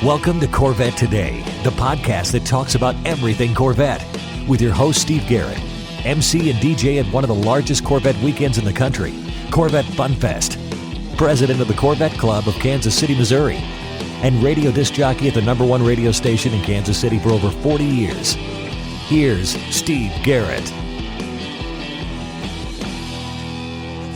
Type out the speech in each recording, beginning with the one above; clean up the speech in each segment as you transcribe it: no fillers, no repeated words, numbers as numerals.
Welcome to Corvette Today, the podcast that talks about everything Corvette, with your host, Steve Garrett, MC and DJ at one of the largest Corvette weekends in the country, Corvette Fun Fest, president of the Corvette Club of Kansas City, Missouri, and radio disc jockey at the #1 radio station in Kansas City for over 40 years. Here's Steve Garrett.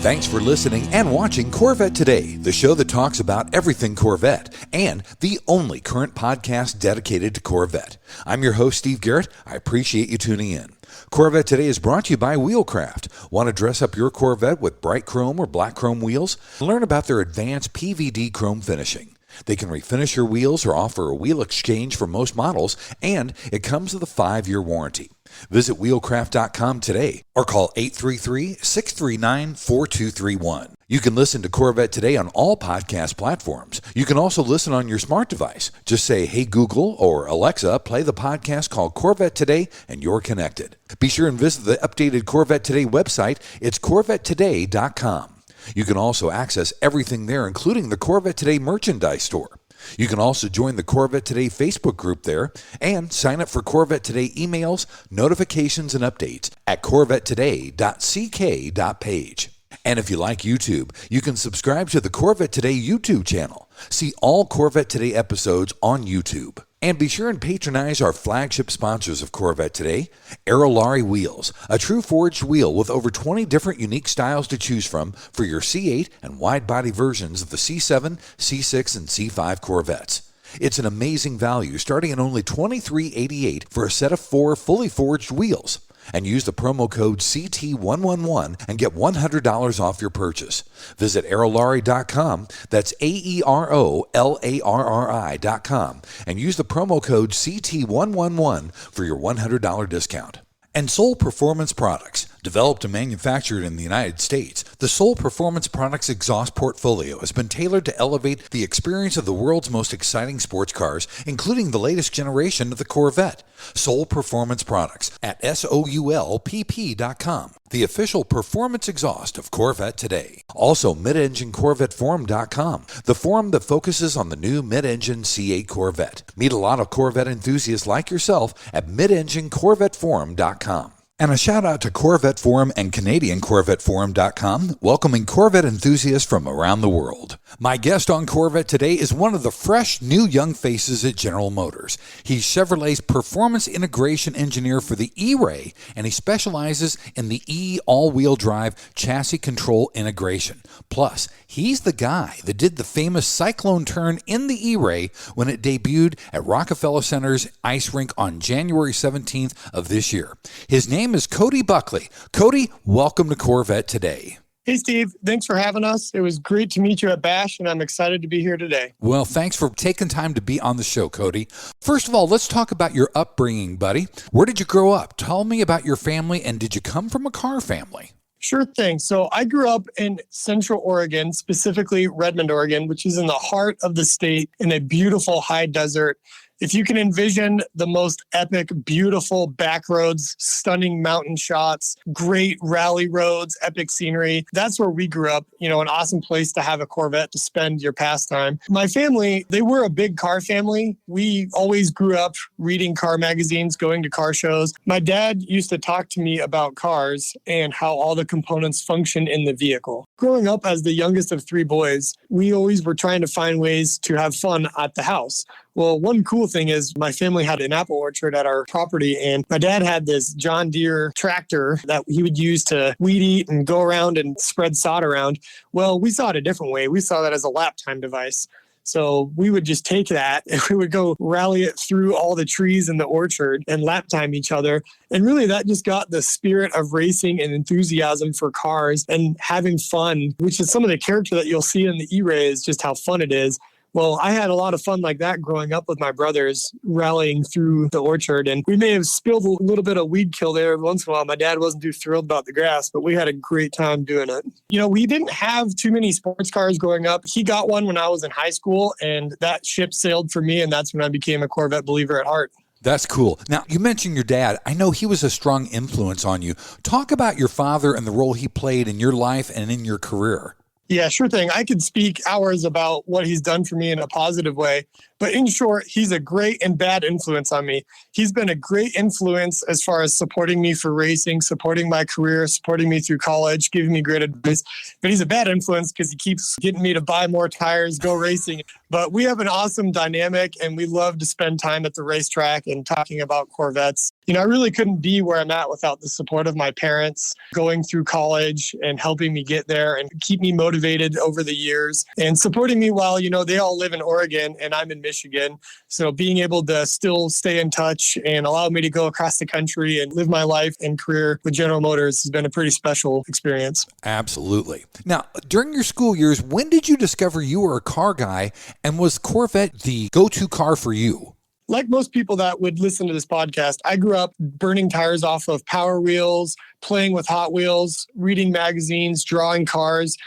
Thanks for listening and watching Corvette Today, the show that talks about everything Corvette, and the only current podcast dedicated to Corvette. I'm your host, Steve Garrett. I appreciate you tuning in. Corvette Today is brought to you by Wheelcraft. Want to dress up your Corvette with bright chrome or black chrome wheels? Learn about their advanced PVD chrome finishing. They can refinish your wheels or offer a wheel exchange for most models, and it comes with a 5-year warranty. Visit wheelcraft.com today or call 833-639-4231. You can listen to Corvette Today on all podcast platforms. You can also listen on your smart device. Just say, "Hey Google" or "Alexa, play the podcast called Corvette Today," and you're connected. Be sure and visit the updated Corvette Today website. It's CorvetteToday.com. You can also access everything there, including the Corvette Today merchandise store. You can also join the Corvette Today Facebook group there and sign up for Corvette Today emails, notifications, and updates at corvettetoday.ck.page. And if you like YouTube, you can subscribe to the Corvette Today YouTube channel. See all Corvette Today episodes on YouTube. And be sure and patronize our flagship sponsors of Corvette Today, Aerolarri Wheels, a true forged wheel with over 20 different unique styles to choose from for your C8 and wide-body versions of the C7, C6, and C5 Corvettes. It's an amazing value, starting at only $23.88 for a set of 4 fully forged wheels. And use the promo code CT111 and get $100 off your purchase. Visit aerolarri.com, that's AEROLARRI.com, and use the promo code CT111 for your $100 discount. And Soul Performance Products. Developed and manufactured in the United States, the Soul Performance Products exhaust portfolio has been tailored to elevate the experience of the world's most exciting sports cars, including the latest generation of the Corvette. Soul Performance Products at SOULPP.com, the official performance exhaust of Corvette Today. Also, MidEngineCorvetteForum.com, the forum that focuses on the new mid-engine C8 Corvette. Meet a lot of Corvette enthusiasts like yourself at MidEngineCorvetteForum.com. And a shout out to Corvette Forum and CanadianCorvetteForum.com, welcoming Corvette enthusiasts from around the world. My guest on Corvette Today is one of the fresh new young faces at General Motors. He's Chevrolet's performance integration engineer for the E-Ray, and he specializes in the E all-wheel drive chassis control integration. Plus, he's the guy that did the famous Cyclone turn in the E-Ray when it debuted at Rockefeller Center's ice rink on January 17th of this year. His name is Cody Bulkley. Cody, welcome to Corvette Today. Hey, Steve. Thanks for having us. It was great to meet you at Bash, and I'm excited to be here today. Well, thanks for taking time to be on the show, Cody. First of all, let's talk about your upbringing, buddy. Where did you grow up? Tell me about your family, and did you come from a car family? Sure thing. So I grew up in Central Oregon, specifically Redmond, Oregon, which is in the heart of the state in a beautiful high desert. If you can envision the most epic, beautiful back roads, stunning mountain shots, great rally roads, epic scenery, that's where we grew up. You know, an awesome place to have a Corvette to spend your pastime. My family, they were a big car family. We always grew up reading car magazines, going to car shows. My dad used to talk to me about cars and how all the components function in the vehicle. Growing up as the youngest of 3 boys, we always were trying to find ways to have fun at the house. Well, one cool thing is my family had an apple orchard at our property, and my dad had this John Deere tractor that he would use to weed eat and go around and spread sod around. Well, we saw it a different way. We saw that as a lap time device. So we would just take that and we would go rally it through all the trees in the orchard and lap time each other. And really that just got the spirit of racing and enthusiasm for cars and having fun, which is some of the character that you'll see in the E-Ray is just how fun it is. Well, I had a lot of fun like that growing up with my brothers rallying through the orchard. And we may have spilled a little bit of weed kill there every once in a while. My dad wasn't too thrilled about the grass, but we had a great time doing it. You know, we didn't have too many sports cars growing up. He got one when I was in high school, and that ship sailed for me. And that's when I became a Corvette believer at heart. That's cool. Now, you mentioned your dad. I know he was a strong influence on you. Talk about your father and the role he played in your life and in your career. Yeah, sure thing. I could speak hours about what he's done for me in a positive way, But in short, he's a great and bad influence on me. He's been a great influence as far as supporting me for racing, supporting my career, supporting me through college, giving me great advice. But he's a bad influence because he keeps getting me to buy more tires, go racing. But we have an awesome dynamic, and we love to spend time at the racetrack and talking about Corvettes. I really couldn't be where I'm at without the support of my parents going through college and helping me get there and keep me motivated over the years and supporting me while, they all live in Oregon and I'm in Michigan. So being able to still stay in touch and allow me to go across the country and live my life and career with General Motors has been a pretty special experience. Absolutely. Now, during your school years, when did you discover you were a car guy, and was Corvette the go-to car for you? Like most people that would listen to this podcast, I grew up burning tires off of Power Wheels, playing with Hot Wheels, reading magazines, drawing cars,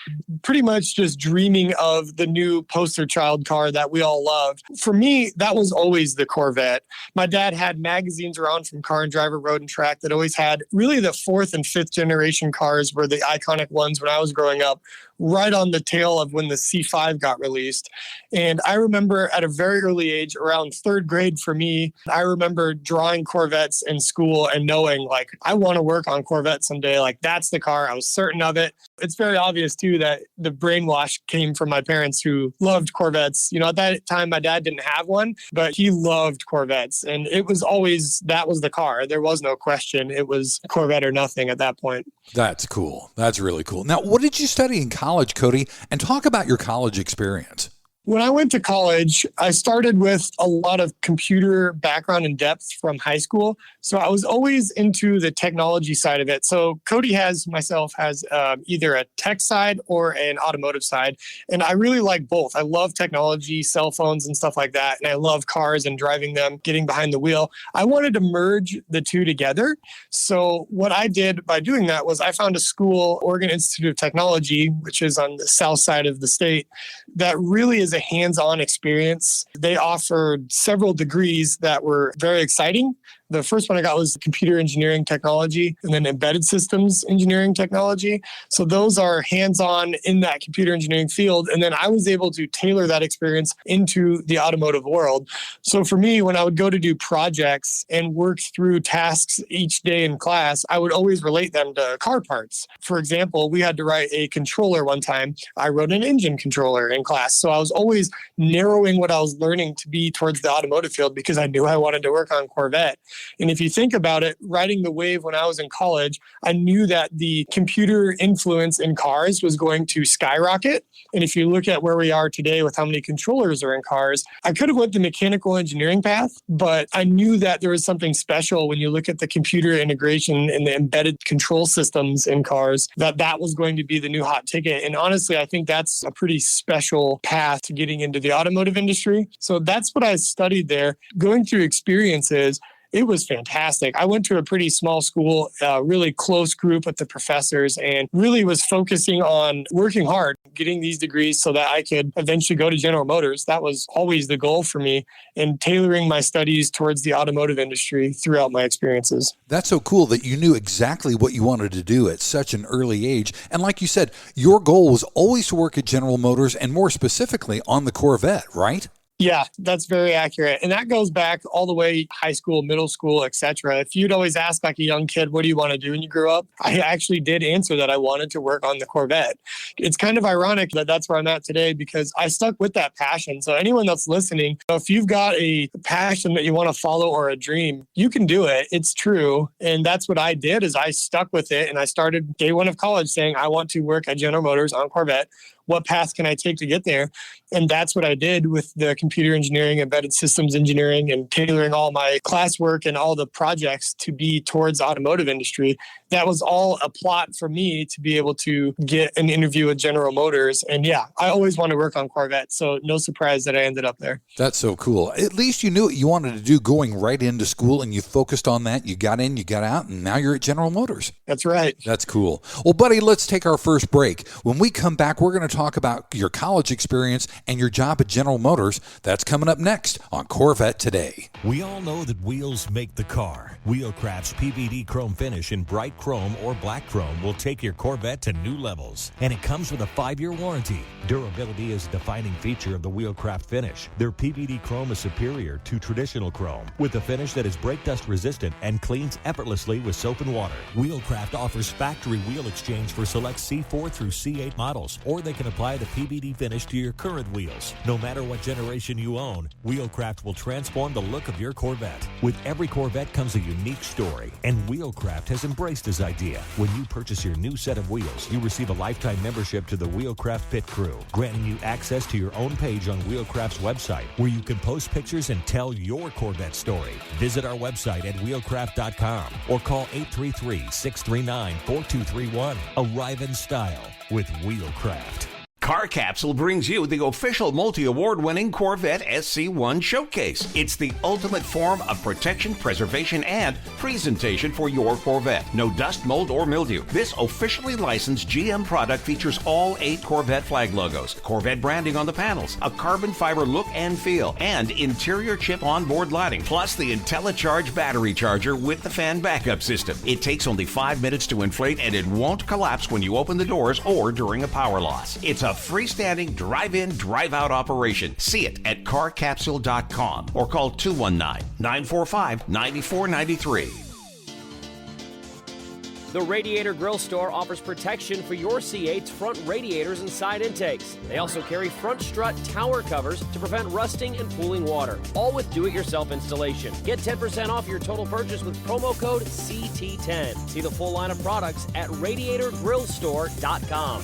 pretty much just dreaming of the new poster child car that we all loved. For me, that was always the Corvette. My dad had magazines around from Car and Driver, Road and Track that always had really the fourth and fifth generation cars were the iconic ones when I was growing up, right on the tail of when the C5 got released. And I remember at a very early age, around third grade for me, I remember drawing Corvettes in school and knowing, I want to work on Corvettes someday. That's the car. I was certain of it. It's very obvious, too, that the brainwash came from my parents who loved Corvettes. At that time, my dad didn't have one, but he loved Corvettes. And it was always, that was the car. There was no question. It was Corvette or nothing at that point. That's cool. That's really cool. Now, what did you study in college, Cody? And talk about your college experience. When I went to college, I started with a lot of computer background and depth from high school. So I was always into the technology side of it. So Cody myself has either a tech side or an automotive side. And I really like both. I love technology, cell phones and stuff like that. And I love cars and driving them, getting behind the wheel. I wanted to merge the two together. So what I did by doing that was I found a school, Oregon Institute of Technology, which is on the south side of the state, that really is a hands-on experience. They offered several degrees that were very exciting. The first one I got was computer engineering technology and then embedded systems engineering technology. So those are hands-on in that computer engineering field. And then I was able to tailor that experience into the automotive world. So for me, when I would go to do projects and work through tasks each day in class, I would always relate them to car parts. For example, we had to write a controller one time. I wrote an engine controller in class. So I was always narrowing what I was learning to be towards the automotive field because I knew I wanted to work on Corvette. And if you think about it, riding the wave when I was in college, I knew that the computer influence in cars was going to skyrocket. And if you look at where we are today with how many controllers are in cars, I could have went the mechanical engineering path, but I knew that there was something special when you look at the computer integration and the embedded control systems in cars, that was going to be the new hot ticket. And honestly, I think that's a pretty special path to getting into the automotive industry. So that's what I studied there. Going through experiences, it was fantastic. I went to a pretty small school, really close group with the professors, and really was focusing on working hard, getting these degrees so that I could eventually go to General Motors. That was always the goal for me, and tailoring my studies towards the automotive industry throughout my experiences. That's so cool that you knew exactly what you wanted to do at such an early age. And like you said, your goal was always to work at General Motors and more specifically on the Corvette, right? Yeah, that's very accurate. And that goes back all the way high school, middle school, etc. If you'd always ask like a young kid, what do you want to do when you grow up? I actually did answer that I wanted to work on the Corvette. It's kind of ironic that that's where I'm at today because I stuck with that passion. So anyone that's listening, if you've got a passion that you want to follow or a dream, you can do it. It's true. And that's what I did is I stuck with it. And I started day one of college saying, I want to work at General Motors on Corvette. What path can I take to get there? And that's what I did with the computer engineering, embedded systems engineering, and tailoring all my classwork and all the projects to be towards automotive industry. That was all a plot for me to be able to get an interview with General Motors. And yeah, I always want to work on Corvette. So no surprise that I ended up there. That's so cool. At least you knew what you wanted to do going right into school and you focused on that. You got in, you got out, and now you're at General Motors. That's right. That's cool. Well, buddy, let's take our first break. When we come back, we're going to to talk about your college experience and your job at General Motors. That's coming up next on Corvette Today. We all know that wheels make the car. Wheelcraft's PVD chrome finish in bright chrome or black chrome will take your Corvette to new levels. And it comes with a 5-year warranty. Durability is a defining feature of the Wheelcraft finish. Their PVD chrome is superior to traditional chrome with a finish that is brake dust resistant and cleans effortlessly with soap and water. Wheelcraft offers factory wheel exchange for select C4 through C8 models, or they can apply the PVD finish to your current wheels. No matter what generation you own, Wheelcraft will transform the look of your Corvette. With every Corvette comes a unique story, and Wheelcraft has embraced this idea. When you purchase your new set of wheels, you receive a lifetime membership to the Wheelcraft Pit Crew, granting you access to your own page on Wheelcraft's website, where you can post pictures and tell your Corvette story. Visit our website at wheelcraft.com or call 833-639-4231. Arrive in style with Wheelcraft. Car Capsule brings you the official multi-award-winning Corvette SC1 Showcase. It's the ultimate form of protection, preservation, and presentation for your Corvette. No dust, mold, or mildew. This officially licensed GM product features all 8 Corvette flag logos, Corvette branding on the panels, a carbon fiber look and feel, and interior chip onboard lighting, plus the IntelliCharge battery charger with the fan backup system. It takes only 5 minutes to inflate, and it won't collapse when you open the doors or during a power loss. It's a freestanding drive-in, drive-out operation. See it at carcapsule.com or call 219-945-9493. The Radiator Grill Store offers protection for your C8's front radiators and side intakes. They also carry front strut tower covers to prevent rusting and pooling water, all with do-it-yourself installation. Get 10% off your total purchase with promo code CT10. See the full line of products at radiatorgrillstore.com.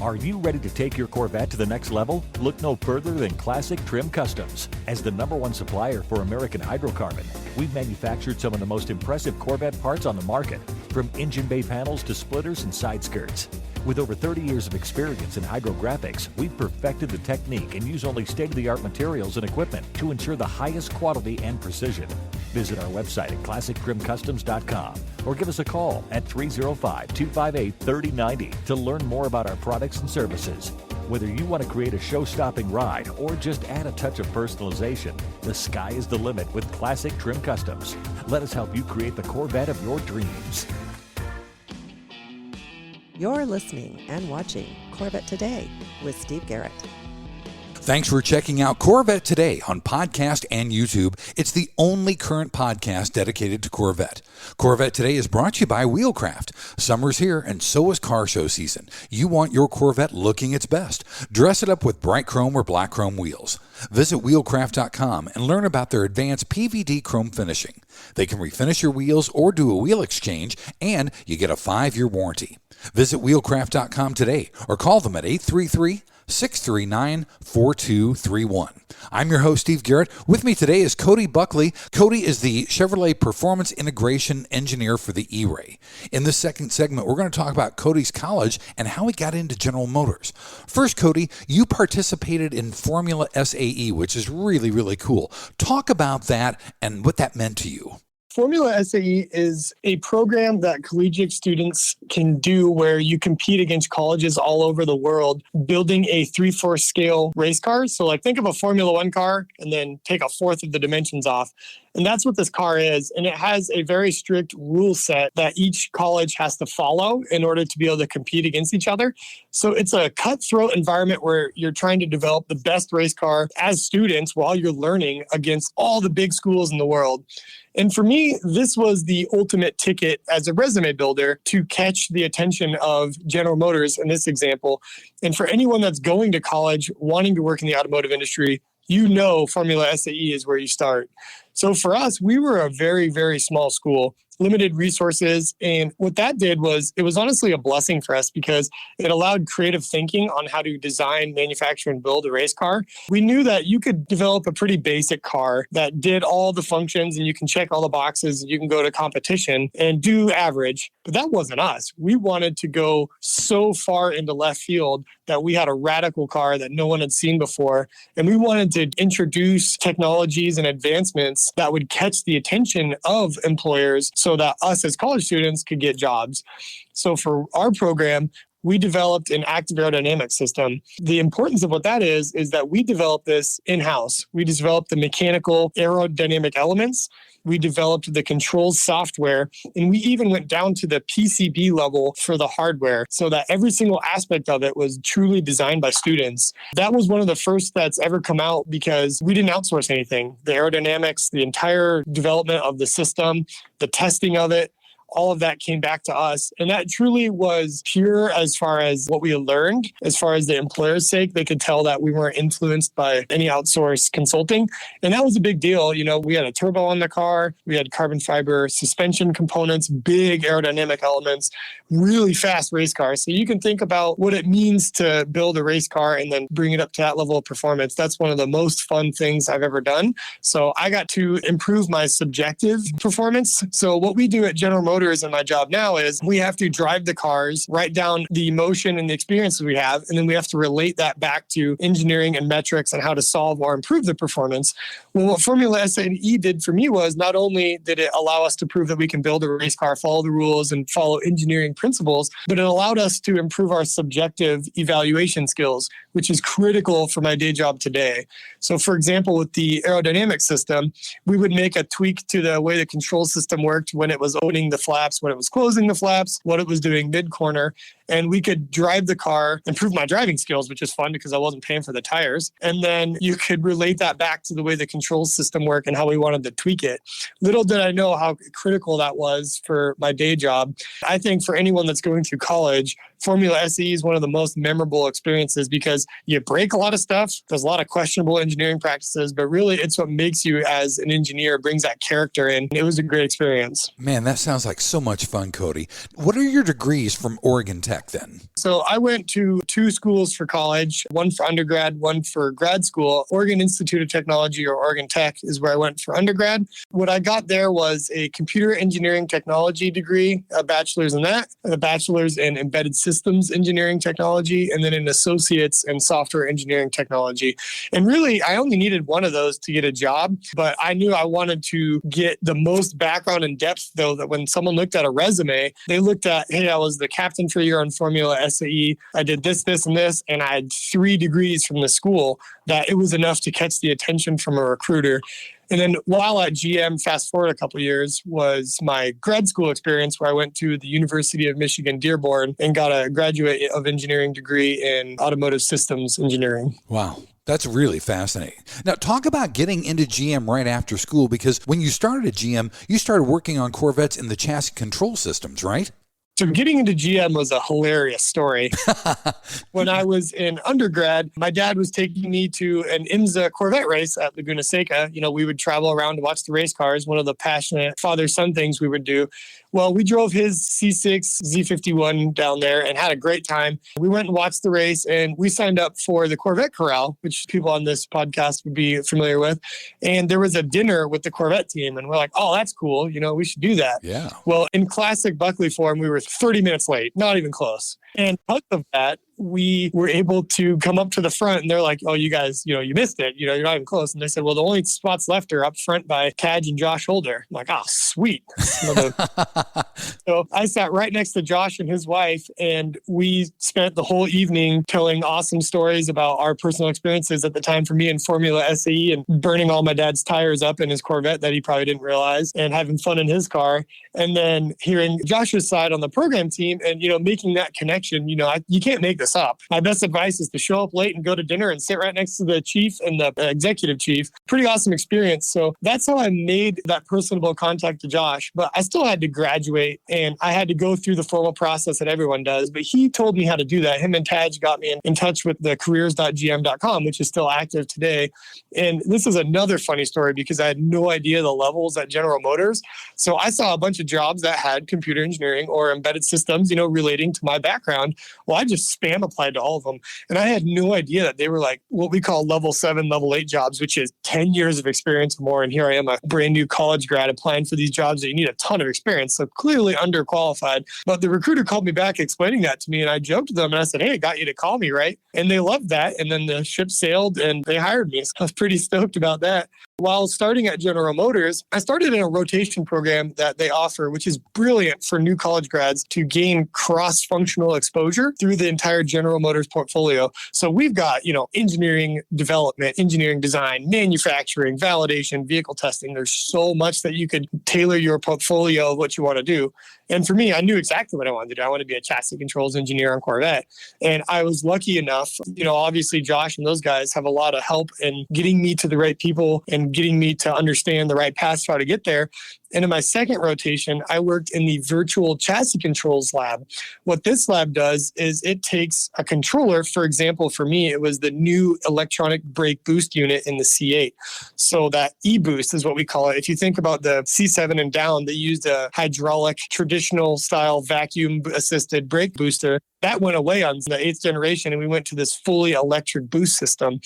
Are you ready to take your Corvette to the next level? Look no further than Classic Trim Customs. As the #1 supplier for American hydrocarbon, we've manufactured some of the most impressive Corvette parts on the market, from engine bay panels to splitters and side skirts. With over 30 years of experience in hydrographics, we've perfected the technique and use only state-of-the-art materials and equipment to ensure the highest quality and precision. Visit our website at classictrimcustoms.com or give us a call at 305-258-3090 to learn more about our products and services. Whether you want to create a show-stopping ride or just add a touch of personalization, the sky is the limit with Classic Trim Customs. Let us help you create the Corvette of your dreams. You're listening and watching Corvette Today with Steve Garrett. Thanks for checking out Corvette Today on podcast and YouTube. It's the only current podcast dedicated to Corvette. Corvette Today is brought to you by Wheelcraft. Summer's here, and so is car show season. You want your Corvette looking its best. Dress it up with bright chrome or black chrome wheels. Visit wheelcraft.com and learn about their advanced PVD chrome finishing. They can refinish your wheels or do a wheel exchange, and you get a 5-year warranty. Visit wheelcraft.com today or call them at 833-639-4231. I'm your host, Steve Garrett. With me today is Cody Bulkley. Cody is the Chevrolet Performance Integration Engineer for the E-Ray. In this second segment, we're going to talk about Cody's college and how he got into General Motors. First, Cody, you participated in Formula SAE, which is really, really cool. Talk about that and what that meant to you. Formula SAE is a program that collegiate students can do where you compete against colleges all over the world, building a 3/4 scale race car. So like think of a Formula One car and then take a fourth of the dimensions off. And that's what this car is. And it has a very strict rule set that each college has to follow in order to be able to compete against each other. So it's a cutthroat environment where you're trying to develop the best race car as students while you're learning against all the big schools in the world. And for me, this was the ultimate ticket as a resume builder to catch the attention of General Motors in this example. And for anyone that's going to college, wanting to work in the automotive industry, you know Formula SAE is where you start. So for us, we were a very, very small school, limited resources. And what that did was, it was honestly a blessing for us because it allowed creative thinking on how to design, manufacture, and build a race car. We knew that you could develop a pretty basic car that did all the functions and you can check all the boxes and you can go to competition and do average. But that wasn't us. We wanted to go so far into left field that we had a radical car that no one had seen before. And we wanted to introduce technologies and advancements that would catch the attention of employers so that us as college students could get jobs. So for our program, we developed an active aerodynamic system. The importance of what that is that we developed this in-house. We developed the mechanical aerodynamic elements. We developed the controls software, and we even went down to the PCB level for the hardware so that every single aspect of it was truly designed by students. That was one of the first that's ever come out because we didn't outsource anything. The aerodynamics, the entire development of the system, the testing of it, all of that came back to us. And that truly was pure as far as what we learned. As far as the employer's sake, they could tell that we weren't influenced by any outsourced consulting. And that was a big deal. You know, we had a turbo on the car. We had carbon fiber suspension components, big aerodynamic elements, really fast race cars. So you can think about what it means to build a race car and then bring it up to that level of performance. That's one of the most fun things I've ever done. So I got to improve my subjective performance. So what we do at General Motors in my job now is we have to drive the cars, write down the emotion and the experiences we have, and then we have to relate that back to engineering and metrics and how to solve or improve the performance. Well, what Formula SAE did for me was not only did it allow us to prove that we can build a race car, follow the rules, and follow engineering principles, but it allowed us to improve our subjective evaluation skills, which is critical for my day job today. So, for example, with the aerodynamic system, we would make a tweak to the way the control system worked when it was opening the flaps, when it was closing the flaps, what it was doing mid-corner, and we could drive the car, improve my driving skills, which is fun because I wasn't paying for the tires. And then you could relate that back to the way the control system worked and how we wanted to tweak it. Little did I know how critical that was for my day job. I think for anyone that's going through college, Formula SE is one of the most memorable experiences because you break a lot of stuff. There's a lot of questionable engineering practices, but really it's what makes you as an engineer, brings that character in. It was a great experience. Man, that sounds like so much fun, Cody. What are your degrees from Oregon Tech then? So I went to 2 schools for college, one for undergrad, one for grad school. Oregon Institute of Technology, or Oregon Tech, is where I went for undergrad. What I got there was a computer engineering technology degree, a bachelor's in that, and a bachelor's in embedded systems engineering technology, and then an associate's in software engineering technology. And really, I only needed one of those to get a job, but I knew I wanted to get the most background and depth, though, that when someone looked at a resume, they looked at, hey, I was the captain for a year on Formula SAE. I did this, this, and this, and I had 3 degrees from the school, that it was enough to catch the attention from a recruiter. And then while at GM, fast forward a couple of years, was my grad school experience where I went to the University of Michigan Dearborn and got a graduate of engineering degree in automotive systems engineering. Wow. That's really fascinating. Now, talk about getting into GM right after school, because when you started at GM, you started working on Corvettes in the chassis control systems, right? So getting into GM was a hilarious story. When I was in undergrad, my dad was taking me to an IMSA Corvette race at Laguna Seca. You know, we would travel around to watch the race cars, one of the passionate father-son things we would do. Well, we drove his C6 Z51 down there and had a great time. We went and watched the race, and we signed up for the Corvette Corral, which people on this podcast would be familiar with. And there was a dinner with the Corvette team, and we're like, oh, that's cool. You know, we should do that. Yeah. Well, in classic Buckley form, we were 30 minutes late, not even close. And because of that, we were able to come up to the front, and they're like, oh, you guys, you know, you missed it. You know, you're not even close. And they said, well, the only spots left are up front by Cadge and Josh Holder. I'm like, oh, sweet. So I sat right next to Josh and his wife, and we spent the whole evening telling awesome stories about our personal experiences at the time for me in Formula SAE, and burning all my dad's tires up in his Corvette that he probably didn't realize, and having fun in his car. And then hearing Josh's side on the program team and, you know, making that connection. You know, you can't make this up. My best advice is to show up late and go to dinner and sit right next to the chief and the executive chief. Pretty awesome experience. So that's how I made that personable contact to Josh. But I still had to graduate, and I had to go through the formal process that everyone does. But he told me how to do that. Him and Taj got me in touch with the careers.gm.com, which is still active today. And this is another funny story because I had no idea the levels at General Motors. So I saw a bunch of jobs that had computer engineering or embedded systems, you know, relating to my background. Well, I just spammed exam applied to all of them. And I had no idea that they were like what we call level 7, level 8 jobs, which is 10 years of experience or more. And here I am, a brand new college grad applying for these jobs that you need a ton of experience. So clearly underqualified. But the recruiter called me back explaining that to me. And I joked to them and I said, hey, I got you to call me, right? And they loved that. And then the ship sailed and they hired me. So I was pretty stoked about that. While starting at General Motors, I started in a rotation program that they offer, which is brilliant for new college grads to gain cross-functional exposure through the entire General Motors portfolio. So we've got, engineering development, engineering design, manufacturing, validation, vehicle testing. There's so much that you could tailor your portfolio of what you want to do. And for me, I knew exactly what I wanted to do. I wanted to be a chassis controls engineer on Corvette. And I was lucky enough, obviously Josh and those guys have a lot of help in getting me to the right people and getting me to understand the right path to how to get there. And in my second rotation, I worked in the virtual chassis controls lab. What this lab does is it takes a controller. For example, for me, it was the new electronic brake boost unit in the C8. So that e-boost is what we call it. If you think about the C7 and down, they used a hydraulic, traditional style vacuum assisted brake booster. That went away on the 8th generation, and we went to this fully electric boost system.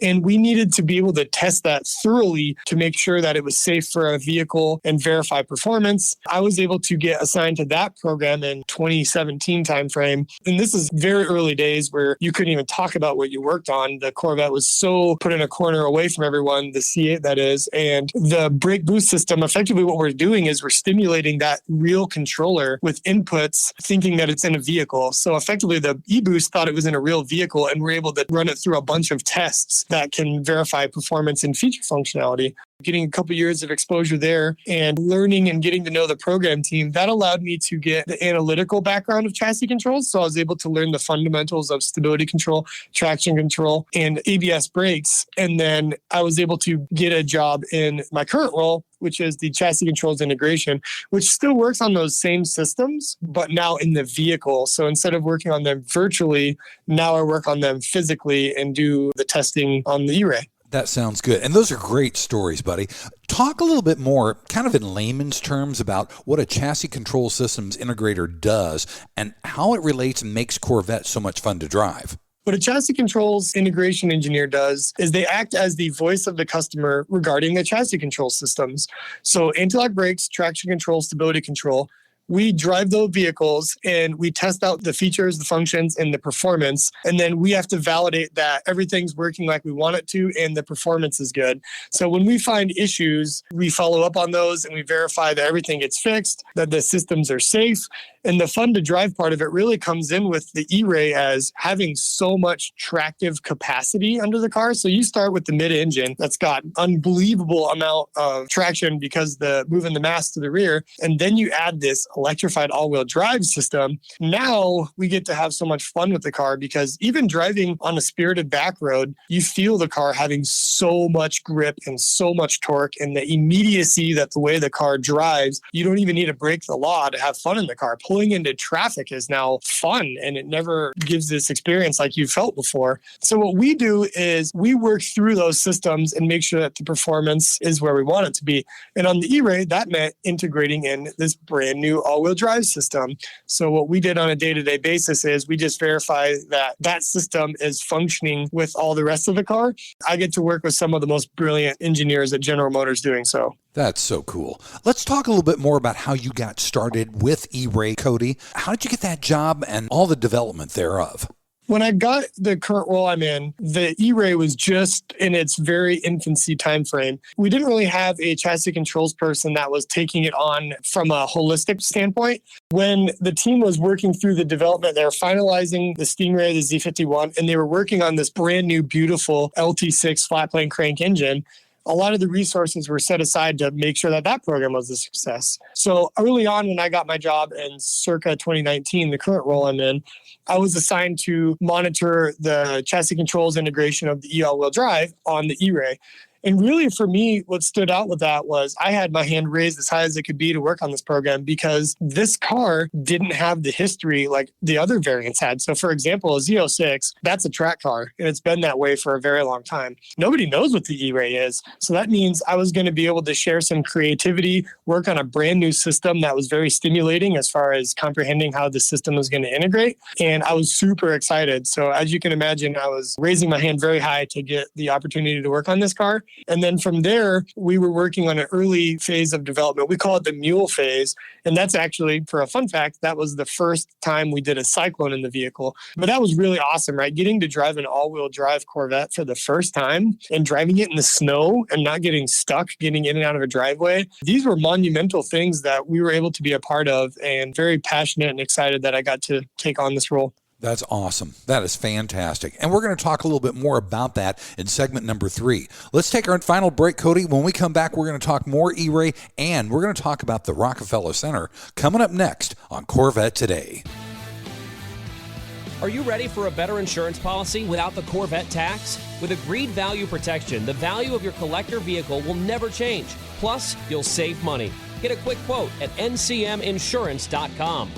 And we needed to be able to test that thoroughly to make sure that it was safe for a vehicle and verify performance. I was able to get assigned to that program in 2017 timeframe. And this is very early days where you couldn't even talk about what you worked on. The Corvette was so put in a corner away from everyone, the C8 that is. And the brake boost system, effectively what we're doing is we're stimulating that real controller with inputs, thinking that it's in a vehicle. So effectively, the e-boost thought it was in a real vehicle, and we're able to run it through a bunch of tests that can verify performance and feature functionality. Getting a couple years of exposure there and learning and getting to know the program team, that allowed me to get the analytical background of chassis controls. So I was able to learn the fundamentals of stability control, traction control, and ABS brakes. And then I was able to get a job in my current role, which is the chassis controls integration, which still works on those same systems, but now in the vehicle. So instead of working on them virtually, now I work on them physically and do the testing on the E-Ray. That sounds good. And those are great stories, buddy. Talk a little bit more, kind of in layman's terms, about what a chassis control systems integrator does and how it relates and makes Corvette so much fun to drive. What a chassis controls integration engineer does is they act as the voice of the customer regarding the chassis control systems. So anti-lock brakes, traction control, stability control. We drive those vehicles and we test out the features, the functions, and the performance. And then we have to validate that everything's working like we want it to and the performance is good. So when we find issues, we follow up on those and we verify that everything gets fixed, that the systems are safe. And the fun to drive part of it really comes in with the E-Ray as having so much tractive capacity under the car. So you start with the mid-engine that's got unbelievable amount of traction because the moving the mass to the rear. And then you add this electrified all-wheel drive system. Now we get to have so much fun with the car because even driving on a spirited back road, you feel the car having so much grip and so much torque and the immediacy that the way the car drives, you don't even need to break the law to have fun in the car. Pulling into traffic is now fun and it never gives this experience like you felt before. So what we do is we work through those systems and make sure that the performance is where we want it to be. And on the E-Ray, that meant integrating in this brand new all-wheel drive system. So what we did on a day-to-day basis is we just verify that that system is functioning with all the rest of the car. I get to work with some of the most brilliant engineers at General Motors doing so. That's so cool. Let's talk a little bit more about how you got started with E-Ray, Cody. How did you get that job and all the development thereof? When I got the current role I'm in, the E-Ray was just in its very infancy timeframe. We didn't really have a chassis controls person that was taking it on from a holistic standpoint. When the team was working through the development, they were finalizing the Stingray, the Z51, and they were working on this brand new, beautiful LT6 flat plane crank engine. A lot of the resources were set aside to make sure that that program was a success. So early on when I got my job in circa 2019, the current role I'm in, I was assigned to monitor the chassis controls integration of the all-wheel drive on the E-Ray. And really for me, what stood out with that was I had my hand raised as high as it could be to work on this program because this car didn't have the history like the other variants had. So for example, a Z06, that's a track car and it's been that way for a very long time. Nobody knows what the E-Ray is. So that means I was going to be able to share some creativity, work on a brand new system that was very stimulating as far as comprehending how the system was going to integrate. And I was super excited. So as you can imagine, I was raising my hand very high to get the opportunity to work on this car. And then from there, we were working on an early phase of development. We call it the mule phase. And that's actually, for a fun fact, that was the first time we did a Cyclone in the vehicle. But that was really awesome, right? Getting to drive an all-wheel drive Corvette for the first time and driving it in the snow and not getting stuck, getting in and out of a driveway. These were monumental things that we were able to be a part of, and very passionate and excited that I got to take on this role. That's awesome. That is fantastic. And we're going to talk a little bit more about that in segment number 3. Let's take our final break, Cody. When we come back, we're going to talk more E-Ray, and we're going to talk about the Rockefeller Center coming up next on Corvette Today. Are you ready for a better insurance policy without the Corvette tax? With Agreed Value Protection, the value of your collector vehicle will never change. Plus, you'll save money. Get a quick quote at ncminsurance.com.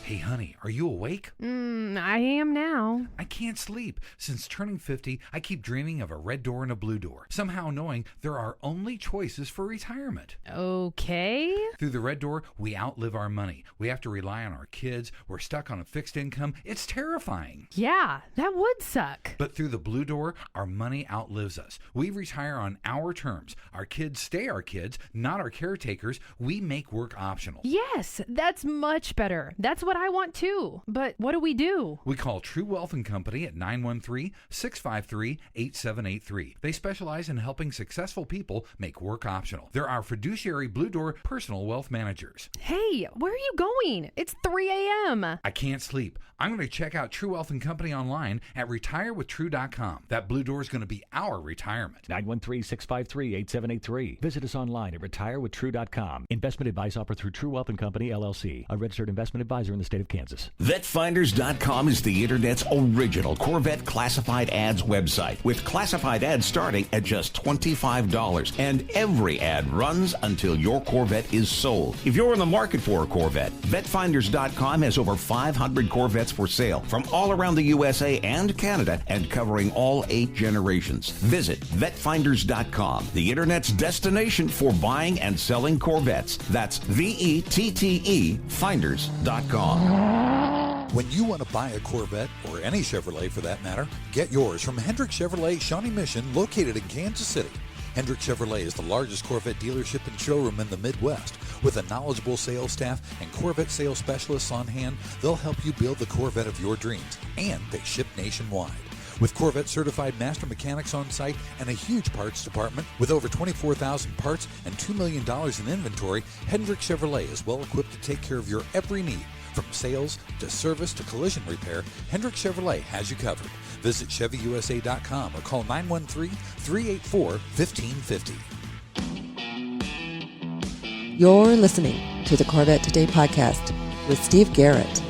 Hey, honey, are you awake? I am now. I can't sleep. Since turning 50, I keep dreaming of a red door and a blue door, somehow knowing there are only choices for retirement. Okay. Through the red door, we outlive our money. We have to rely on our kids. We're stuck on a fixed income. It's terrifying. Yeah, that would suck. But through the blue door, our money outlives us. We retire on our terms. Our kids stay our kids, not our caretakers. We make work optional. Yes, that's much better. That's what I want too. But what do we do? We call True Wealth & Company at 913-653-8783. They specialize in helping successful people make work optional. They're our fiduciary Blue Door personal wealth managers. Hey, where are you going? It's 3 a.m. I can't sleep. I'm going to check out True Wealth & Company online at retirewithtrue.com. That Blue Door is going to be our retirement. 913-653-8783. Visit us online at retirewithtrue.com. Investment advice offered through True Wealth & Company, LLC, a registered investment advisor in the state of Kansas. VetFinders.com is the Internet's original Corvette classified ads website, with classified ads starting at just $25. And every ad runs until your Corvette is sold. If you're in the market for a Corvette, VetFinders.com has over 500 Corvettes for sale from all around the USA and Canada and covering all 8 generations. Visit VetFinders.com, the Internet's destination for buying and selling Corvettes. That's VETTE Finders.com. When you want to buy a Corvette, or any Chevrolet for that matter, get yours from Hendrick Chevrolet Shawnee Mission, located in Kansas City. Hendrick Chevrolet is the largest Corvette dealership and showroom in the Midwest. With a knowledgeable sales staff and Corvette sales specialists on hand, they'll help you build the Corvette of your dreams, and they ship nationwide. With Corvette certified master mechanics on site and a huge parts department with over 24,000 parts and $2 million in inventory, Hendrick Chevrolet is well equipped to take care of your every need. From sales to service to collision repair, Hendrick Chevrolet has you covered. Visit ChevyUSA.com or call 913-384-1550. You're listening to the Corvette Today podcast with Steve Garrett.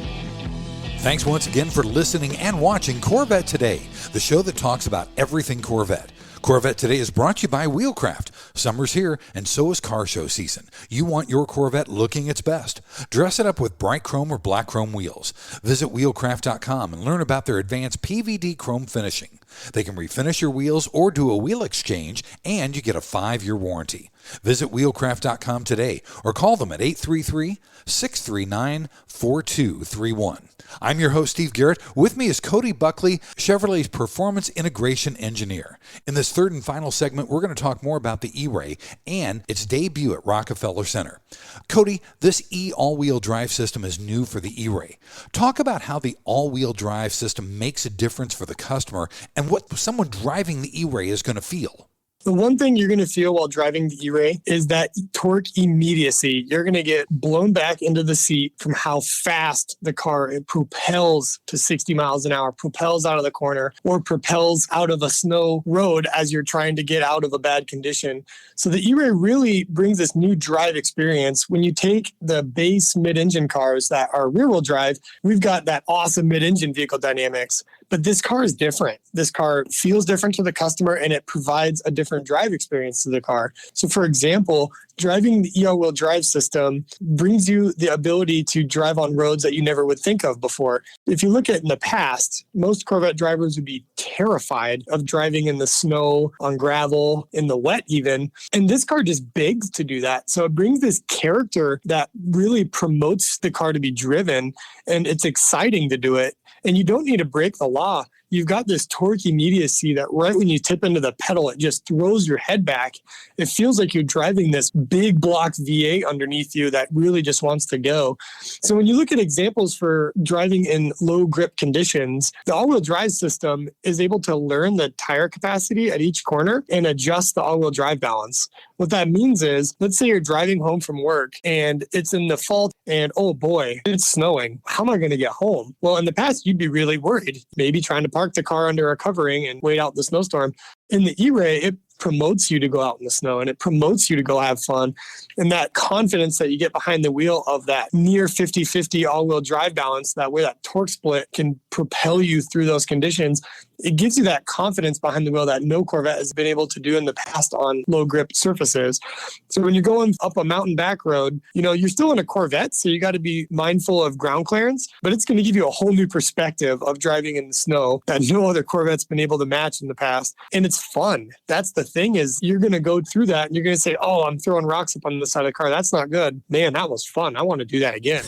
Thanks once again for listening and watching Corvette Today, the show that talks about everything Corvette. Corvette Today is brought to you by Wheelcraft. Summer's here, and so is car show season. You want your Corvette looking its best. Dress it up with bright chrome or black chrome wheels. Visit wheelcraft.com and learn about their advanced PVD chrome finishing. They can refinish your wheels or do a wheel exchange, and you get a 5-year warranty. Visit wheelcraft.com today or call them at 833-639-4231. I'm your host, Steve Garrett. With me is Cody Bulkley, Chevrolet's Performance Integration Engineer. In this third and final segment, we're going to talk more about the E-Ray and its debut at Rockefeller Center. Cody, this all-wheel drive system is new for the E-Ray. Talk about how the all-wheel drive system makes a difference for the customer and what someone driving the E-Ray is going to feel. The one thing you're going to feel while driving the E-Ray is that torque immediacy. You're going to get blown back into the seat from how fast the car it propels to 60 miles an hour, propels out of the corner, or propels out of a snow road as you're trying to get out of a bad condition. So the E-Ray really brings this new drive experience. When you take the base mid-engine cars that are rear-wheel drive, we've got that awesome mid-engine vehicle dynamics. But this car is different. This car feels different to the customer, and it provides a different drive experience to the car. So for example, driving the all-wheel drive system brings you the ability to drive on roads that you never would think of before. If you look at in the past, most Corvette drivers would be terrified of driving in the snow, on gravel, in the wet even. And this car just begs to do that. So it brings this character that really promotes the car to be driven, and it's exciting to do it. And you don't need to break the law. You've got this torque immediacy that right when you tip into the pedal, it just throws your head back. It feels like you're driving this big block V8 underneath you that really just wants to go. So when you look at examples for driving in low grip conditions, the all-wheel drive system is able to learn the tire capacity at each corner and adjust the all-wheel drive balance. What that means is, let's say you're driving home from work and it's in the fall and, oh boy, it's snowing. How am I going to get home? Well, in the past, you'd be really worried, maybe trying to park the car under a covering and wait out the snowstorm. In the E-Ray, it promotes you to go out in the snow, and it promotes you to go have fun. And that confidence that you get behind the wheel of that near 50-50 all-wheel drive balance, that way that torque split can propel you through those conditions, it gives you that confidence behind the wheel that no Corvette has been able to do in the past on low grip surfaces. So when you're going up a mountain back road, you're still in a Corvette, so you got to be mindful of ground clearance, but it's going to give you a whole new perspective of driving in the snow that no other Corvette's been able to match in the past. And it's fun. That's the thing, is you're going to go through that and you're going to say, oh, I'm throwing rocks up on the side of the car. That's not good. Man, that was fun. I want to do that again.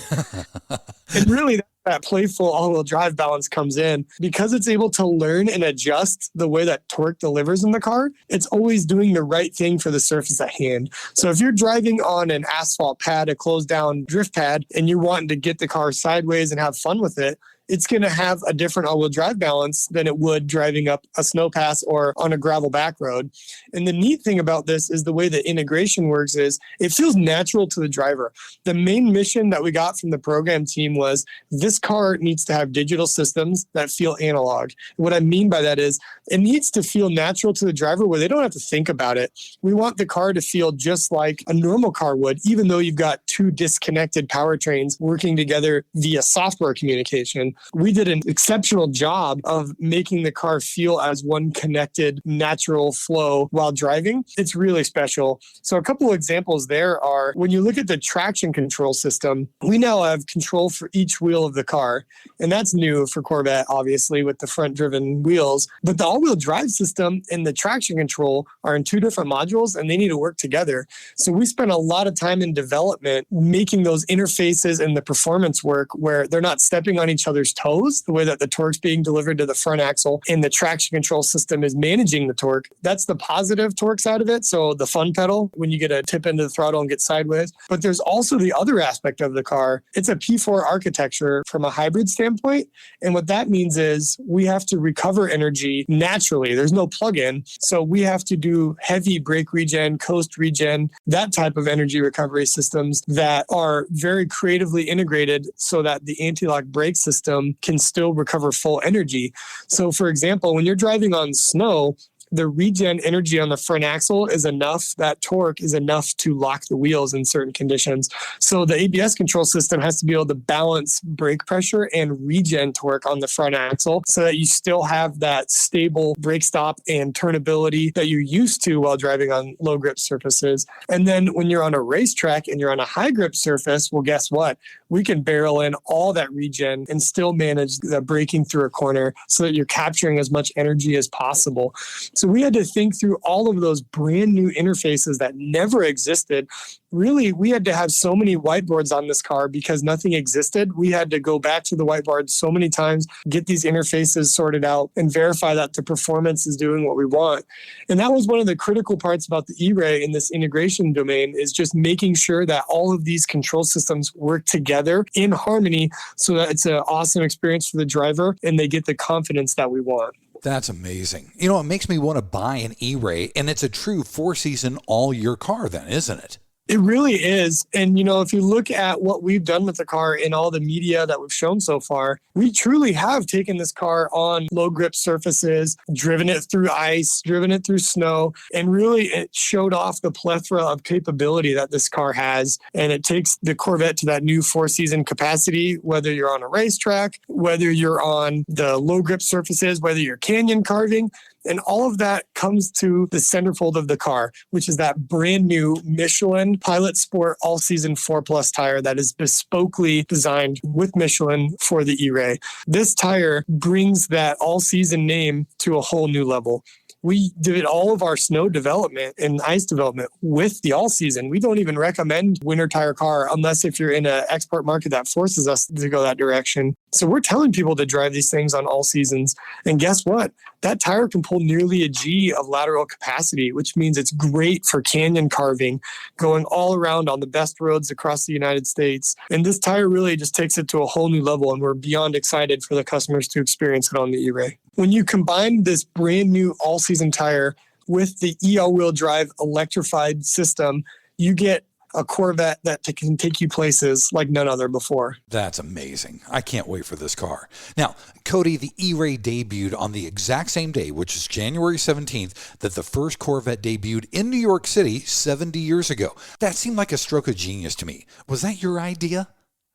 And really, that playful all-wheel drive balance comes in because it's able to learn and adjust the way that torque delivers in the car. It's always doing the right thing for the surface at hand. So if you're driving on an asphalt pad, a closed down drift pad, and you're wanting to get the car sideways and have fun with it, it's going to have a different all-wheel drive balance than it would driving up a snow pass or on a gravel back road. And the neat thing about this is the way the integration works is it feels natural to the driver. The main mission that we got from the program team was this car needs to have digital systems that feel analog. What I mean by that is it needs to feel natural to the driver where they don't have to think about it. We want the car to feel just like a normal car would, even though you've got two disconnected powertrains working together via software communication. We did an exceptional job of making the car feel as one connected, natural flow while driving. It's really special. So a couple of examples there are, when you look at the traction control system, we now have control for each wheel of the car. And that's new for Corvette, obviously, with the front-driven wheels. But the all-wheel drive system and the traction control are in two different modules, and they need to work together. So we spent a lot of time in development making those interfaces and the performance work where they're not stepping on each other's toes, the way that the torque's being delivered to the front axle and the traction control system is managing the torque. That's the positive torque side of it. So the fun pedal, when you get a tip into the throttle and get sideways. But there's also the other aspect of the car. It's a P4 architecture from a hybrid standpoint. And what that means is we have to recover energy naturally. There's no plug-in. So we have to do heavy brake regen, coast regen, that type of energy recovery systems that are very creatively integrated so that the anti-lock brake system can still recover full energy. So for example, when you're driving on snow, the regen energy on the front axle is enough, that torque is enough to lock the wheels in certain conditions. So the ABS control system has to be able to balance brake pressure and regen torque on the front axle so that you still have that stable brake stop and turnability that you're used to while driving on low grip surfaces. And then when you're on a racetrack and you're on a high grip surface, well, guess what? We can barrel in all that regen and still manage the braking through a corner so that you're capturing as much energy as possible. So we had to think through all of those brand new interfaces that never existed. Really, we had to have so many whiteboards on this car because nothing existed. We had to go back to the whiteboard so many times, get these interfaces sorted out, and verify that the performance is doing what we want. And that was one of the critical parts about the E-Ray in this integration domain, is just making sure that all of these control systems work together in harmony so that it's an awesome experience for the driver and they get the confidence that we want. That's amazing. It makes me want to buy an E-Ray, and it's a true 4-season all-year car then, isn't it? It really is. And, if you look at what we've done with the car in all the media that we've shown so far, we truly have taken this car on low grip surfaces, driven it through ice, driven it through snow, and really it showed off the plethora of capability that this car has. And it takes the Corvette to that new 4-season capacity, whether you're on a racetrack, whether you're on the low grip surfaces, whether you're canyon carving. And all of that comes to the centerfold of the car, which is that brand new Michelin Pilot Sport all-season 4+ tire that is bespokely designed with Michelin for the E-Ray. This tire brings that all-season name to a whole new level. We did all of our snow development and ice development with the all-season. We don't even recommend winter tire car unless if you're in an export market that forces us to go that direction. So we're telling people to drive these things on all seasons. And guess what? That tire can pull nearly a G of lateral capacity, which means it's great for canyon carving, going all around on the best roads across the United States. And this tire really just takes it to a whole new level, and we're beyond excited for the customers to experience it on the E-Ray. When you combine this brand new all-season tire with the all-wheel drive electrified system, you get a Corvette that can take you places like none other before. That's amazing. I can't wait for this car. Now, Cody, the E-Ray debuted on the exact same day, which is January 17th, that the first Corvette debuted in New York City 70 years ago. That seemed like a stroke of genius to me. Was that your idea?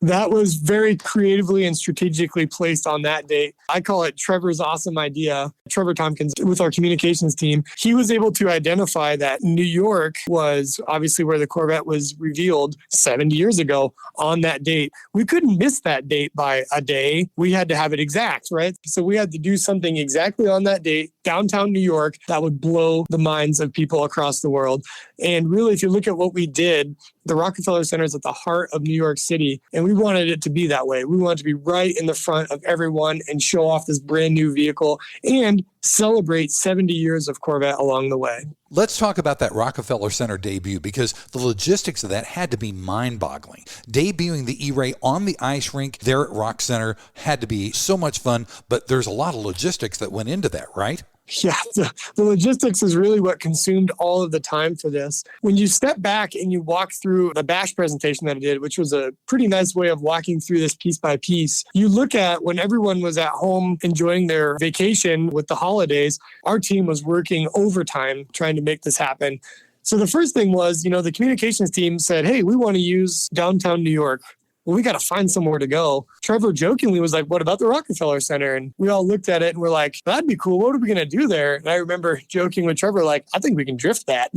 That was very creatively and strategically placed on that date. I call it Trevor's awesome idea. Trevor Tompkins, with our communications team, he was able to identify that New York was obviously where the Corvette was revealed 70 years ago on that date. We couldn't miss that date by a day. We had to have it exact, right? So we had to do something exactly on that date, downtown New York, that would blow the minds of people across the world. And really, if you look at what we did, the Rockefeller Center is at the heart of New York City, and we wanted it to be that way. We wanted to be right in the front of everyone and show off this brand new vehicle and celebrate 70 years of Corvette along the way. Let's talk about that Rockefeller Center debut, because the logistics of that had to be mind-boggling. Debuting the E-Ray on the ice rink there at Rock Center had to be so much fun, but there's a lot of logistics that went into that, right? Yeah, the logistics is really what consumed all of the time for this. When you step back and you walk through the bash presentation that I did, which was a pretty nice way of walking through this piece by piece, you look at when everyone was at home enjoying their vacation with the holidays, our team was working overtime trying to make this happen. So the first thing was, the communications team said, hey, we want to use downtown New York. Well, we got to find somewhere to go. Trevor jokingly was like, what about the Rockefeller Center? And we all looked at it and we're like, that'd be cool. What are we going to do there? And I remember joking with Trevor, like, I think we can drift that.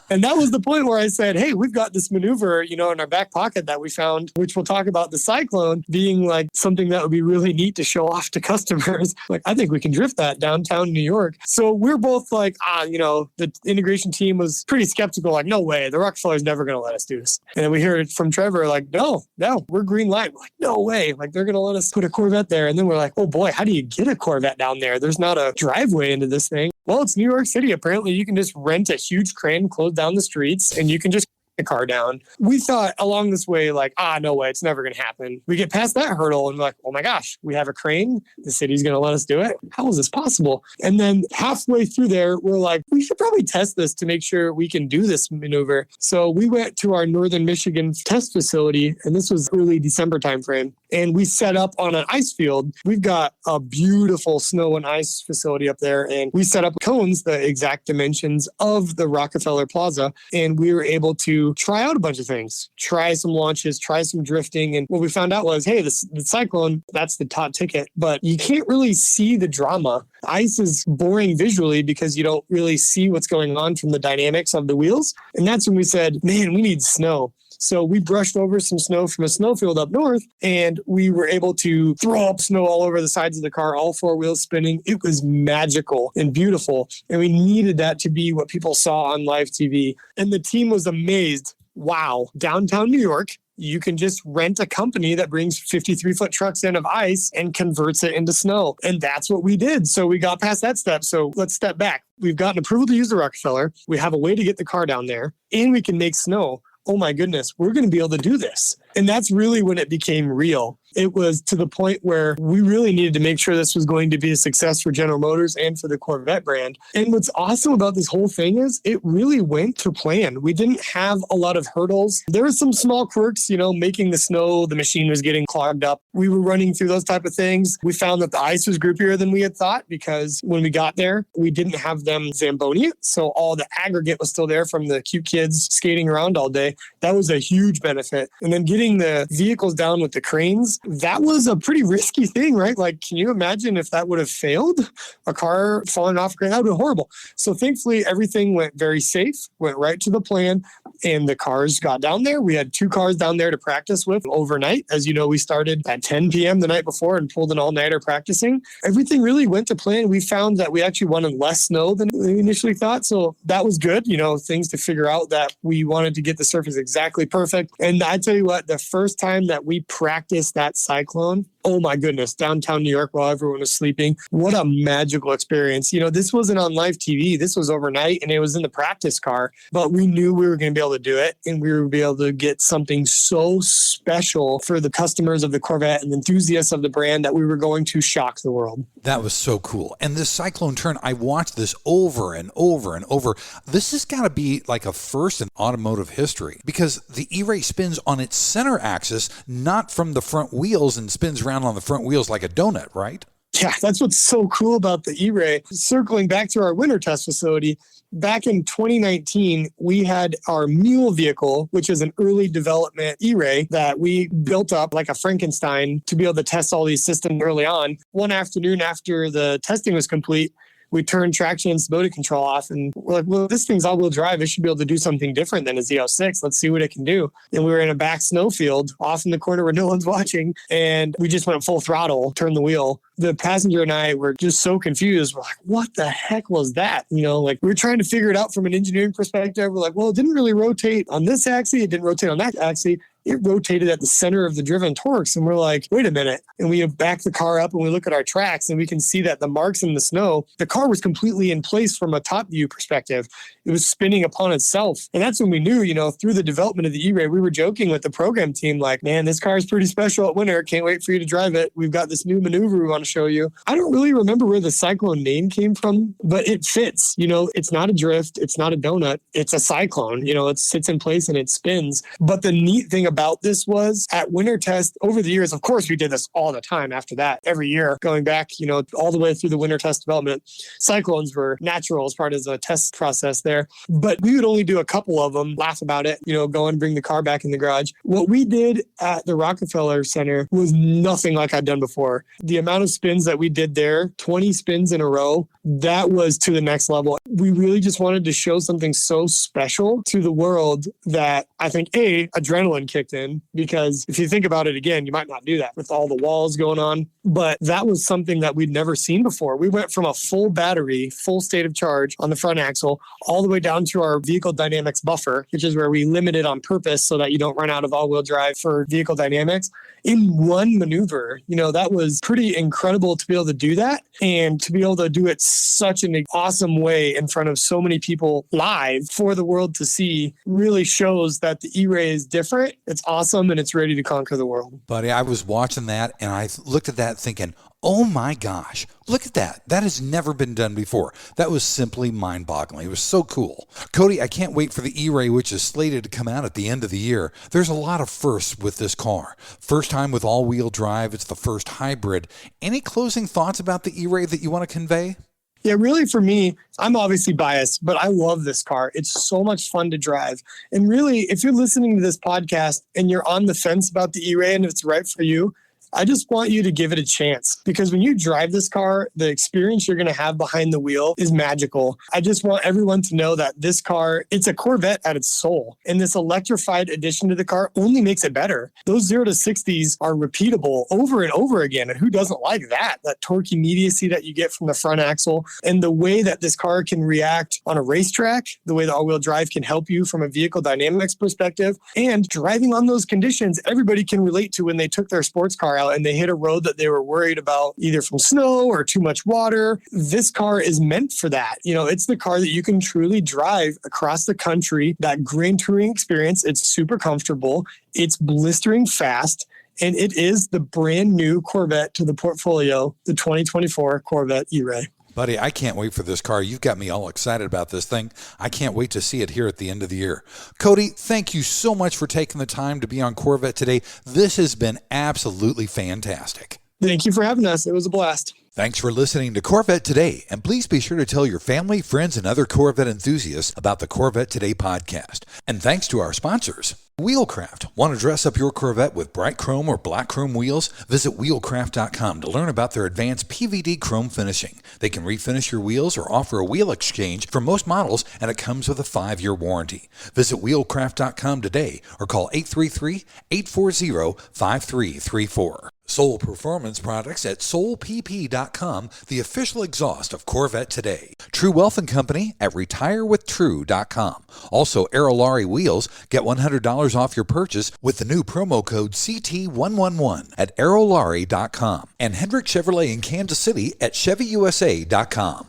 And that was the point where I said, hey, we've got this maneuver, in our back pocket that we found, which we'll talk about the Cyclone being like something that would be really neat to show off to customers. Like, I think we can drift that downtown New York. So we're both like, the integration team was pretty skeptical, like, no way, the Rockefeller's never going to let us do this. And then we heard it from Trevor, like, no, we're green light. We're like, no way. Like, they're going to let us put a Corvette there. And then we're like, oh boy, how do you get a Corvette down there? There's not a driveway into this thing. Well, it's New York City. Apparently you can just rent a huge crane, close down the streets, and you can just the car down. We thought along this way, like, no way, it's never going to happen. We get past that hurdle and we're like, oh my gosh, we have a crane. The city's going to let us do it. How is this possible? And then halfway through there, we're like, we should probably test this to make sure we can do this maneuver. So we went to our Northern Michigan test facility, and this was early December timeframe. And we set up on an ice field. We've got a beautiful snow and ice facility up there. And we set up cones, the exact dimensions of the Rockefeller Plaza. And we were able to try out a bunch of things, try some launches, try some drifting. And what we found out was, hey, the Cyclone, that's the top ticket, but you can't really see the drama. Ice is boring visually because you don't really see what's going on from the dynamics of the wheels. And that's when we said, man, we need snow. So we brushed over some snow from a snowfield up north, and we were able to throw up snow all over the sides of the car, all four wheels spinning. It was magical and beautiful. And we needed that to be what people saw on live TV. And the team was amazed. Wow, downtown New York, you can just rent a company that brings 53-foot trucks in of ice and converts it into snow. And that's what we did. So we got past that step. So let's step back. We've gotten approval to use the Rockefeller. We have a way to get the car down there, and we can make snow. Oh my goodness, we're going to be able to do this. And that's really when it became real. It was to the point where we really needed to make sure this was going to be a success for General Motors and for the Corvette brand. And what's awesome about this whole thing is it really went to plan. We didn't have a lot of hurdles. There were some small quirks, making the snow, the machine was getting clogged up. We were running through those type of things. We found that the ice was groupier than we had thought because when we got there, we didn't have them Zamboni it. So all the aggregate was still there from the cute kids skating around all day. That was a huge benefit. And then getting the vehicles down with the cranes, that was a pretty risky thing, right? Like, can you imagine if that would have failed? A car falling off a crane, that would have been horrible. So thankfully, everything went very safe, went right to the plan, and the cars got down there. We had 2 cars down there to practice with overnight. As you know, we started at 10 p.m. the night before and pulled an all-nighter practicing. Everything really went to plan. We found that we actually wanted less snow than we initially thought. So that was good, things to figure out that we wanted to get the surface exactly perfect. And I tell you what, the first time that we practiced that Cyclone, oh my goodness, downtown New York while everyone was sleeping. What a magical experience. This wasn't on live TV. This was overnight and it was in the practice car, but we knew we were going to be able to do it and we were going to be able to get something so special for the customers of the Corvette and enthusiasts of the brand that we were going to shock the world. That was so cool. And this Cyclone turn, I watched this over and over and over. This has got to be like a first in automotive history because the E-Ray spins on its center axis, not from the front wheels and spins around on the front wheels like a donut, right? Yeah, that's what's so cool about the E-Ray. Circling back to our winter test facility, back in 2019, we had our mule vehicle, which is an early development E-Ray that we built up like a Frankenstein to be able to test all these systems early on. One afternoon after the testing was complete, we turned traction and stability control off and we're like, well, this thing's all-wheel drive. It should be able to do something different than a Z06. Let's see what it can do. And we were in a back snowfield off in the corner where no one's watching. And we just went full throttle, turned the wheel. The passenger and I were just so confused. We're like, what the heck was that? We were trying to figure it out from an engineering perspective. We're like, well, it didn't really rotate on this axis. It didn't rotate on that axis. It rotated at the center of the driven torques. And we're like, wait a minute. And we back the car up and we look at our tracks and we can see that the marks in the snow, the car was completely in place from a top view perspective. It was spinning upon itself. And that's when we knew, through the development of the E-Ray, we were joking with the program team like, man, this car is pretty special at winter. Can't wait for you to drive it. We've got this new maneuver we want to show you. I don't really remember where the Cyclone name came from, but it fits. It's not a drift. It's not a donut. It's a Cyclone. It sits in place and it spins. But the neat thing about this was at winter test over the years, of course, we did this all the time after that, every year, going back, all the way through the winter test development. Cyclones were natural as part of the test process there, but we would only do a couple of them, laugh about it, go and bring the car back in the garage. What we did at the Rockefeller Center was nothing like I'd done before. The amount of spins that we did there, 20 spins in a row, that was to the next level. We really just wanted to show something so special to the world that I think, adrenaline kicked in, because if you think about it again, you might not do that with all the walls going on. But that was something that we'd never seen before. We went from a full battery, full state of charge on the front axle, all the way down to our vehicle dynamics buffer, which is where we limit it on purpose so that you don't run out of all-wheel drive for vehicle dynamics in one maneuver. That was pretty incredible to be able to do that and to be able to do it such an awesome way in front of so many people live for the world to see really shows that the E-Ray is different. It's awesome and it's ready to conquer the world. Buddy, I was watching that and I looked at that thinking, oh my gosh, look at that. That has never been done before. That was simply mind-boggling. It was so cool. Cody, I can't wait for the E-Ray, which is slated to come out at the end of the year. There's a lot of firsts with this car. First time with all-wheel drive. It's the first hybrid. Any closing thoughts about the E-Ray that you want to convey? Yeah, really for me, I'm obviously biased, but I love this car. It's so much fun to drive. And really, if you're listening to this podcast and you're on the fence about the E-Ray and if it's right for you, I just want you to give it a chance, because when you drive this car, the experience you're going to have behind the wheel is magical. I just want everyone to know that this car, it's a Corvette at its soul. And this electrified addition to the car only makes it better. Those 0 to 60s are repeatable over and over again. And who doesn't like that? That torque immediacy that you get from the front axle, and the way that this car can react on a racetrack, the way the all-wheel drive can help you from a vehicle dynamics perspective, and driving on those conditions everybody can relate to when they took their sports car car out and they hit a road that they were worried about either from snow or too much water, this car is meant for that. It's the car that you can truly drive across the country, that Gran Touring experience. It's super comfortable. It's blistering fast. And it is the brand new Corvette to the portfolio, the 2024 Corvette E-Ray. Buddy, I can't wait for this car. You've got me all excited about this thing. I can't wait to see it here at the end of the year. Cody, thank you so much for taking the time to be on Corvette Today. This has been absolutely fantastic. Thank you for having us. It was a blast. Thanks for listening to Corvette Today, and please be sure to tell your family, friends, and other Corvette enthusiasts about the Corvette Today podcast. And thanks to our sponsors. Wheelcraft. Want to dress up your Corvette with bright chrome or black chrome wheels? Visit wheelcraft.com to learn about their advanced PVD chrome finishing. They can refinish your wheels or offer a wheel exchange for most models, and it comes with a 5-year warranty. Visit wheelcraft.com today or call 833-840-5334. Soul Performance Products at soulpp.com, the official exhaust of Corvette Today. True Wealth & Company at retirewithtrue.com. Also, Aerolarri Wheels. Get $100 off your purchase with the new promo code CT111 at aerolarri.com. And Hendrick Chevrolet in Kansas City at chevyusa.com.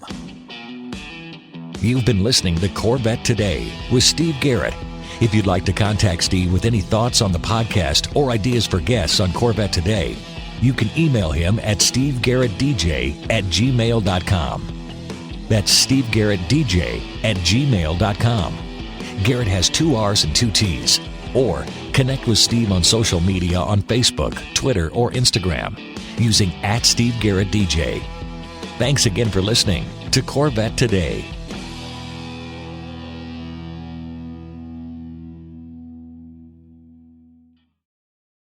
You've been listening to Corvette Today with Steve Garrett. If you'd like to contact Steve with any thoughts on the podcast or ideas for guests on Corvette Today, you can email him at stevegarrettdj@gmail.com. That's stevegarrettdj@gmail.com. Garrett has 2 R's and 2 T's. Or connect with Steve on social media on Facebook, Twitter, or Instagram using @SteveGarrettDJ. Thanks again for listening to Corvette Today.